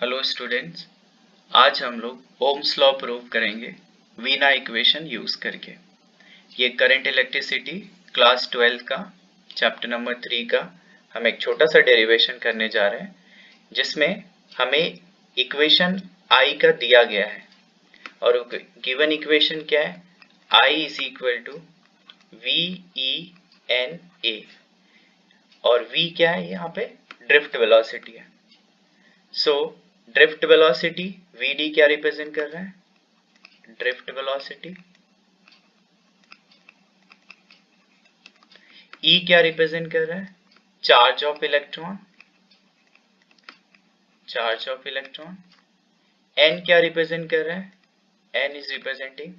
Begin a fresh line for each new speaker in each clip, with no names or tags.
Hello students, आज हम लोग ओम्स लॉ प्रूव करेंगे वीना इक्वेशन यूज करके। ये करंट इलेक्ट्रिसिटी क्लास 12 का चैप्टर नंबर 3 का हम एक छोटा सा डेरिवेशन करने जा रहे हैं, जिसमें हमें इक्वेशन आई का दिया गया है और गिवन इक्वेशन क्या है, I is equal to V E N A और वी क्या है, यहाँ पे ड्रिफ्ट वेलोसिटी है। सो ड्रिफ्ट वेलोसिटी vd क्या रिप्रेजेंट कर रहा है, ड्रिफ्ट वेलोसिटी e क्या रिप्रेजेंट कर रहा है, charge of electron, charge of electron. n क्या रिप्रेजेंट कर रहा है, n is representing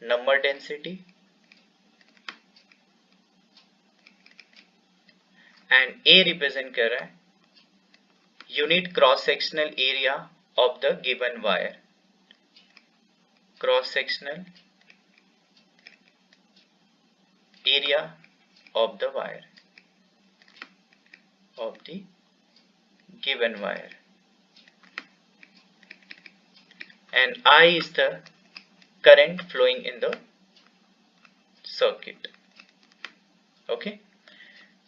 number density and a represent कर रहा है unit cross sectional area of the given wire, cross sectional area of the wire, of the given wire, and I is the current flowing in the circuit. Okay,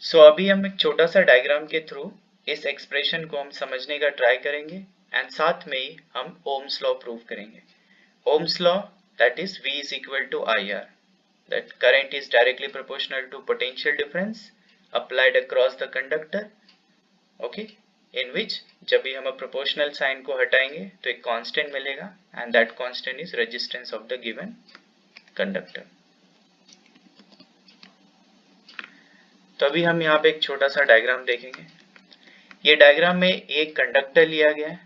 so अभी हम एक छोटा सा diagram के through इस expression को हम समझने का ट्राई करेंगे एंड साथ में ही हम ओम्स लॉ प्रूव करेंगे। Ohm's law that is V is equal to IR, that current is directly proportional to potential difference applied across the conductor, okay, in which जब भी हम proportional sign को हटाएंगे तो एक constant मिलेगा and that constant is resistance of the given conductor। तो अभी हम यहाँ पे एक छोटा सा डायग्राम देखेंगे। ये डायग्राम में एक कंडक्टर लिया गया है,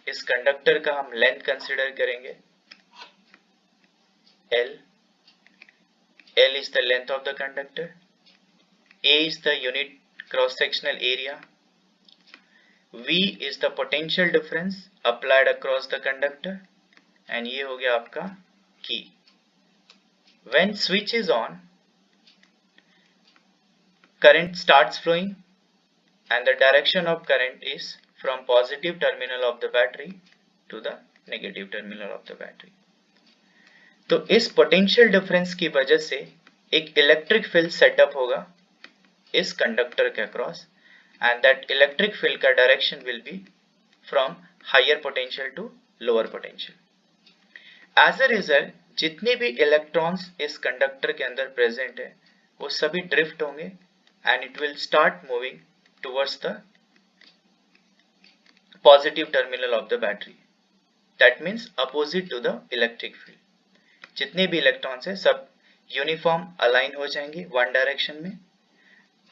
इस कंडक्टर का हम लेंथ कंसिडर करेंगे L is the length of the conductor, A is the unit cross-sectional area, V is the potential difference applied across the conductor and ये हो गया आपका key। When switch is on, current starts flowing and the direction of current is from positive terminal of the battery to the negative terminal of the battery। तो इस potential difference की वजह से एक इलेक्ट्रिक फील्ड सेटअप होगा इस conductor के across and that electric field का direction will be from higher potential to lower potential. As a result जितने भी इलेक्ट्रॉन्स इस कंडक्टर के अंदर प्रेजेंट है वो सभी ड्रिफ्ट होंगे and it will start moving towards the positive terminal of the battery, that means opposite to the electric field. जितने भी इलेक्ट्रॉन्स है सब यूनिफॉर्म अलाइन हो जाएंगे वन डायरेक्शन में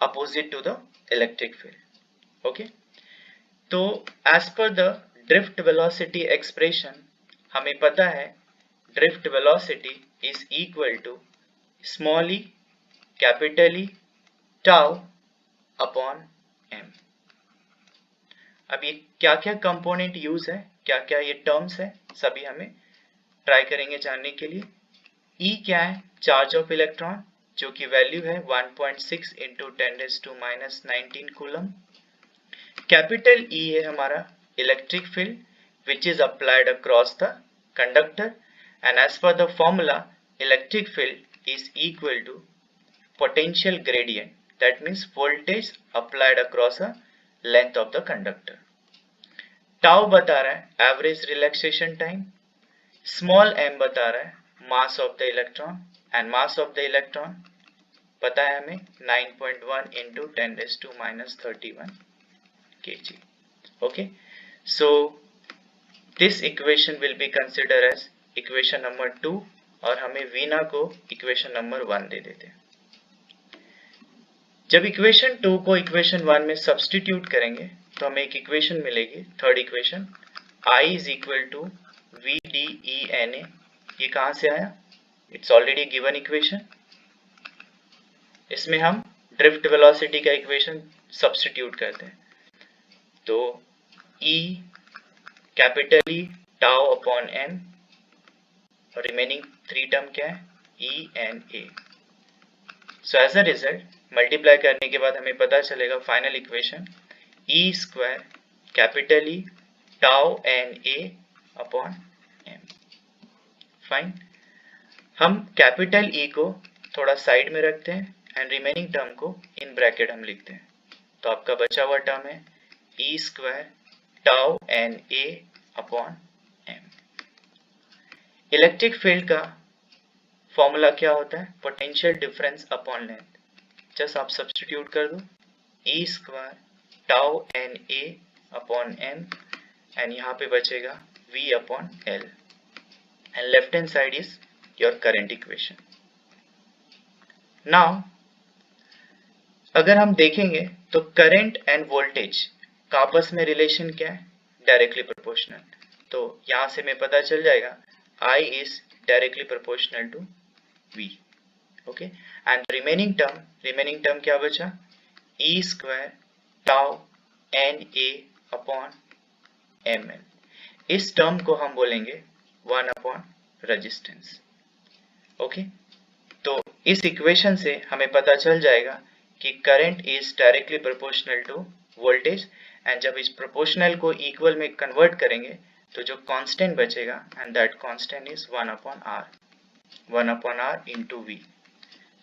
opposite to the electric field. Okay, तो as per the drift velocity expression हमें पता है drift velocity is equal to small E capital E tau upon M. अब ये क्या क्या कंपोनेंट यूज है, क्या क्या ये टर्म्स है, सभी हमें ट्राई करेंगे जानने के लिए। E क्या है, चार्ज ऑफ इलेक्ट्रॉन, जो कि वैल्यू है 1.6 इंटू 10⁻⁻19 कूलम। कैपिटल E है हमारा electric field which is applied across the conductor and as per the formula electric field is equal to potential gradient, that means voltage applied across a length of the conductor. Tau बता रहा है average relaxation time, small m बता रहा है mass of the electron and mass of the electron पता है हमें 9.1 into 10⁻31 kg। Okay, so this equation will be consider as equation number 2 और हमें वीना को इक्वेशन नंबर 1 दे देते हैं। जब इक्वेशन 2 को इक्वेशन 1 में सब्स्टिट्यूट करेंगे तो हमें एक इक्वेशन मिलेगी, third equation, I is equal to VDENA। ये कहां से आया, इट्स ऑलरेडी गिवन इक्वेशन। इसमें हम ड्रिफ्ट वेलोसिटी का इक्वेशन सब्स्टिट्यूट करते हैं तो E capital E tau upon M और रिमेनिंग 3 टर्म क्या है ENA। So as a result multiply करने के बाद हमें पता चलेगा final equation E square capital E tau N A upon M. Fine, हम कैपिटल ई को थोड़ा साइड में रखते हैं एंड रिमेनिंग टर्म को इन ब्रैकेट हम लिखते हैं। तो आपका बचा हुआ टर्म है E square tau N A upon M. Electric field का फॉर्मूला क्या होता है? Potential difference upon length. Just आप सब्स्टिट्यूट कर दो E square tau N A upon M and यहाँ पे बचेगा v upon L and left hand side is your current equation. Now अगर हम देखेंगे तो करंट एंड वोल्टेज का आपस में रिलेशन क्या है? Directly proportional. तो यहां से हमें पता चल जाएगा I is directly proportional to V. Okay, and remaining term क्या बचा? E square tau N A upon M L. इस टर्म को हम बोलेंगे 1 अपॉन रेजिस्टेंस। ओके, तो इस इक्वेशन से हमें पता चल जाएगा कि current is directly proportional to voltage, and जब इस प्रोपोर्शनल को इक्वल में कन्वर्ट करेंगे तो जो कांस्टेंट बचेगा and that constant is 1 upon r into v.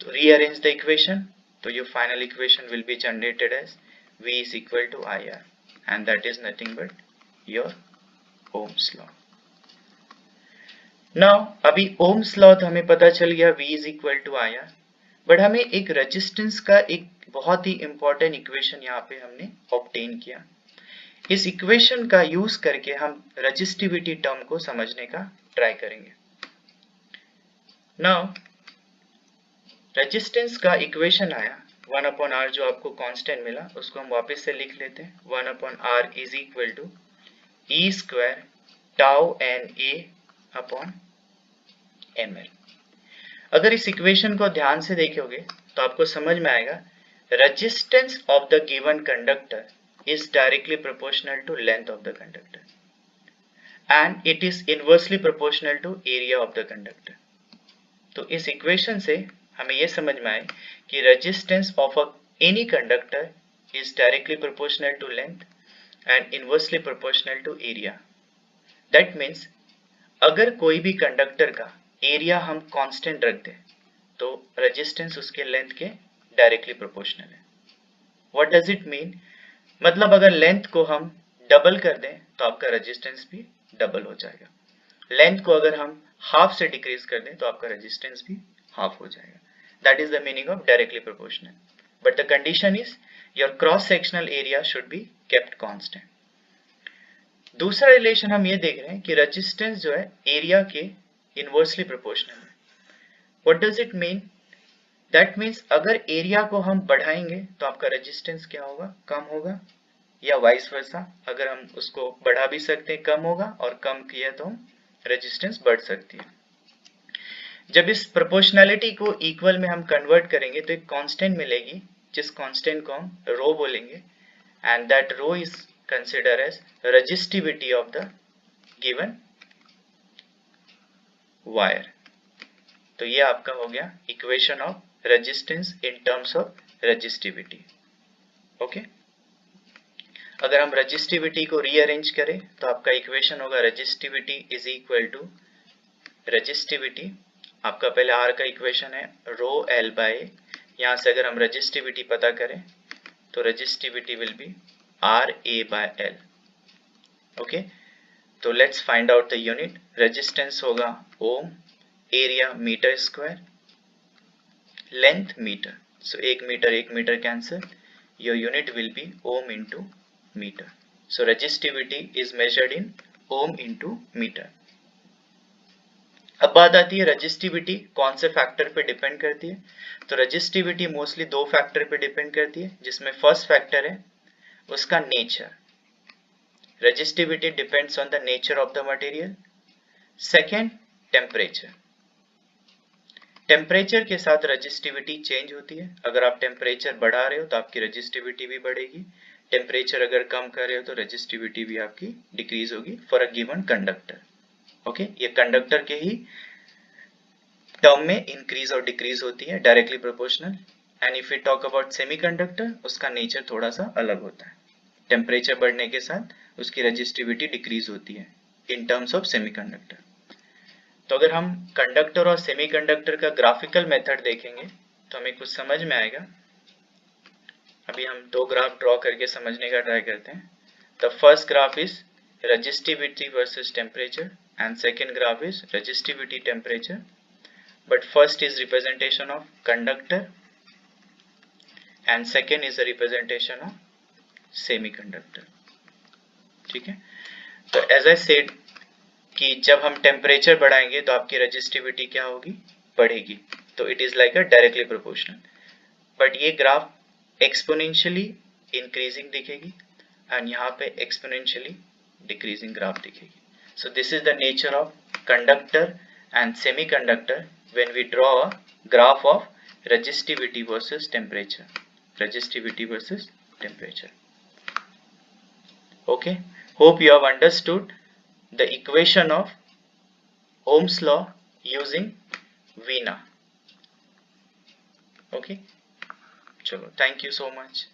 तो रीअरेंज द इक्वेशन, तो your final equation will be generated as v is equal to IR, and that is nothing but your Ohm's law. Now अभी Ohm's law तो हमें पता चल गया v is equal to IR, but हमें एक resistance का एक बहुत ही इंपॉर्टेंट इक्वेशन यहाँ पे हमने ऑब्टेन किया। इस इक्वेशन का यूज करके हम रेजिस्टिविटी टर्म को समझने का ट्राई करेंगे। नाउ रेजिस्टेंस का इक्वेशन आया 1 अपॉन आर, जो आपको कांस्टेंट मिला उसको हम वापस से लिख लेते हैं 1 upon R is equal to E square tau N A upon M L. अगर इस इक्वेशन को ध्यान से देखोगे तो आपको समझ में आएगा resistance of the given conductor is directly proportional to length of the conductor and it is inversely proportional to area of the conductor. तो इस इक्वेशन से हमें यह समझ में आए कि resistance of any conductor is directly proportional to length and inversely proportional to area. That means अगर कोई भी कंडक्टर का एरिया हम कांस्टेंट रख दें तो रेजिस्टेंस उसके लेंथ के डायरेक्टली प्रोपोर्शनल है। What does it mean? मतलब अगर लेंथ को हम डबल कर दें तो आपका रेजिस्टेंस भी डबल हो जाएगा। लेंथ को अगर हम हाफ से डिक्रीज कर दें तो आपका रेजिस्टेंस भी हाफ हो जाएगा। That is the meaning of directly proportional, but the condition is your cross sectional area should be kept constant. दूसरा रिलेशन हम ये देख रहे हैं कि रेजिस्टेंस जो है एरिया के इनवर्सली प्रोपोर्शनल है। What does it mean? That means अगर एरिया को हम बढ़ाएंगे तो आपका रेजिस्टेंस क्या होगा? कम होगा, या वाइस वर्सा, अगर हम उसको बढ़ा भी सकते हैं कम होगा, और कम किया तो हम रेजिस्टेंस बढ़ सकती है। जब इस प्रोपोर्शनैलिटी को इक्वल में हम कन्वर्ट करेंगे तो एक कांस्टेंट मिलेगी जिस कांस्टेंट को हम रो बोलेंगे, and that rho is consider as resistivity of the given wire. तो ये आपका हो गया equation of resistance in terms of resistivity. Okay, अगर हम resistivity को रीअरेंज करें तो आपका इक्वेशन होगा resistivity is equal to resistivity, आपका पहले R का इक्वेशन है रो L by A। यहाँ से अगर हम resistivity पता करें तो resistivity will be R A by L। Okay, तो let's find out the unit. Resistance होगा ohm, area metre square, length meter. So 1 meter cancel. Your unit will be ohm into meter. So resistivity is measured in ohm into meter. अब बात आती है resistivity कौन से factor पे depend करती है। तो रेजिस्टिविटी मोस्टली दो फैक्टर पे डिपेंड करती है, जिसमें फर्स्ट फैक्टर है उसका nature. Resistivity depends on the nature of the material. Second, temperature. Temperature के साथ रेजिस्टिविटी चेंज होती है। अगर आप टेम्परेचर बढ़ा रहे हो तो आपकी रेजिस्टिविटी भी बढ़ेगी, टेम्परेचर अगर कम कर रहे हो तो रेजिस्टिविटी भी आपकी डिक्रीज होगी for a given conductor. Okay, ये कंडक्टर के ही टर्म में इंक्रीज और डिक्रीज होती है, directly proportional. And if you talk about semiconductor, उसका नेचर थोड़ा सा अलग होता है। टेम्परेचर बढ़ने के साथ उसकी रेजिस्टिविटी डिक्रीज होती है इन टर्म्स ऑफ सेमीकंडक्टर। तो अगर हम कंडक्टर और सेमीकंडक्टर का ग्राफिकल मेथड देखेंगे तो हमें कुछ समझ में आएगा। अभी हम दो ग्राफ ड्रॉ करके समझने का ट्राई करते हैं। The first graph is resistivity versus temperature and second graph is resistivity temperature, but first is representation of conductor and second is a representation of semiconductor। ठीक है, तो as I said कि जब हम टेम्परेचर बढ़ाएंगे तो आपकी रेजिस्टिविटी क्या होगी, बढ़ेगी। तो it is like a directly proportional, but ये ग्राफ एक्सपोनेंशियली इंक्रीजिंग दिखेगी एंड यहाँ पे एक्सपोनेंशियली decreasing graph दिखेगी। So this is the nature of conductor and semiconductor when we draw a graph of resistivity versus temperature. Resistivity versus temperature. Okay, hope you have understood the equation of Ohm's law using Veena. Okay, chalo, thank you so much.